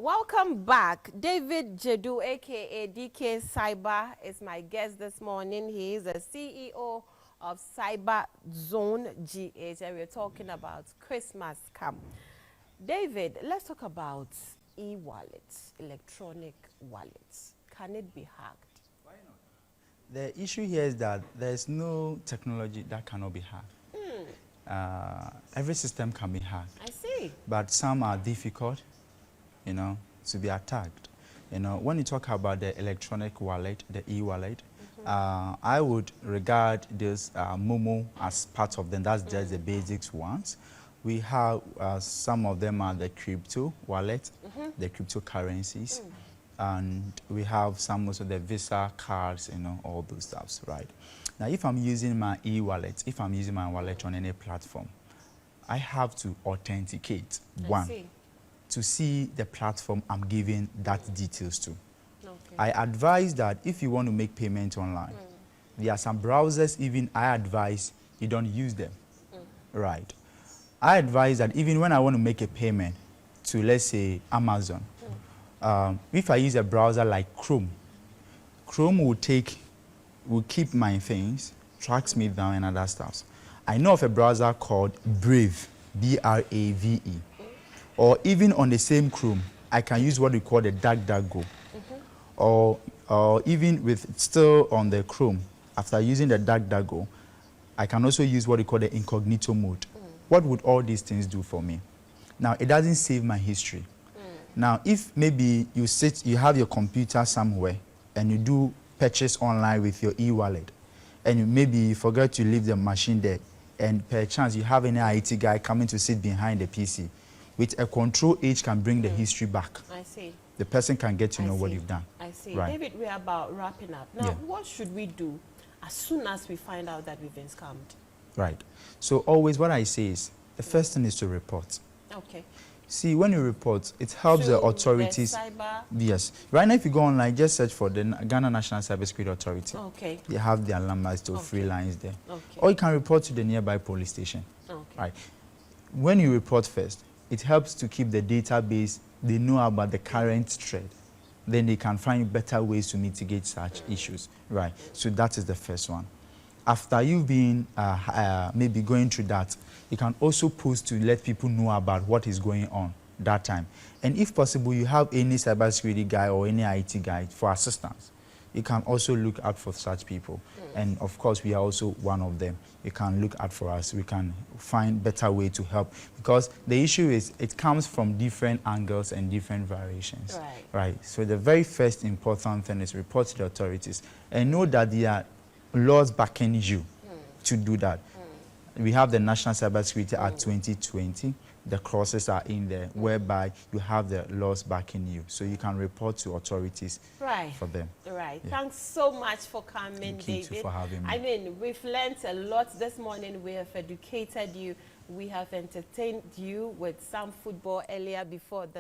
Welcome back. David Jedu, aka DK Cyber, is my guest this morning. He is the CEO of Cyber Zone GH, and we're talking about Christmas Camp. David, let's talk about e-wallets, electronic wallets. Can it be hacked? Why not? The issue here is that there's no technology that cannot be hacked. Every system can be hacked. I see. But some are difficult, to be attacked. When you talk about the electronic wallet, the e-wallet, I would regard this Momo as part of them. That's just the basics ones. We have some of them are the crypto wallet, the cryptocurrencies, and we have some also the Visa cards, all those stuffs, right? Now, if I'm using my e-wallet, if I'm using my wallet on any platform, I have to authenticate, to see the platform I'm giving that details to. Okay. I advise that if you want to make payment online, there are some browsers even I advise you don't use them, right? I advise that even when I want to make a payment to, let's say, Amazon, if I use a browser like Chrome, Chrome will keep my things, tracks me down and other stuff. I know of a browser called Brave, B-R-A-V-E. Or even on the same Chrome, I can use what we call the DuckDuckGo. Or even with still on the Chrome, after using the DuckDuckGo, I can also use what we call the incognito mode. What would all these things do for me? Now, it doesn't save my history. Now, if maybe you have your computer somewhere and you do purchase online with your e-wallet, and maybe you forget to leave the machine there, and per chance you have any IT guy coming to sit behind the PC, with a Control H can bring the history back. I see. The person can get to know what you've done. I see. Right. David, we're about wrapping up. Now, what should we do as soon as we find out that we've been scammed? Right. So always what I say is, the first thing is to report. Okay. See, when you report, it helps the authorities. Yes. Right now, if you go online, just search for the Ghana National Cybersecurity Authority. Okay. They have their numbers to free lines there. Okay. Or you can report to the nearby police station. Okay. Right. When you report first, it helps to keep the database. They know about the current threat. Then they can find better ways to mitigate such issues. Right. So that is the first one. After you've been maybe going through that, you can also post to let people know about what is going on that time. And if possible, you have any cybersecurity guy or any IT guy for assistance, you can also look out for such people. And of course, we are also one of them. You can look out for us. We can find better way to help. Because the issue is, it comes from different angles and different variations. Right. Right. So the very first important thing is report to the authorities and know that there are laws backing you to do that. We have the National Cybersecurity Act 2020. The clauses are in there whereby you have the laws backing you. So you can report to authorities for them. Right. Yeah. Thanks so much for coming, Thank you David. for having me. I mean, we've learned a lot this morning. We have educated you. We have entertained you with some football earlier before the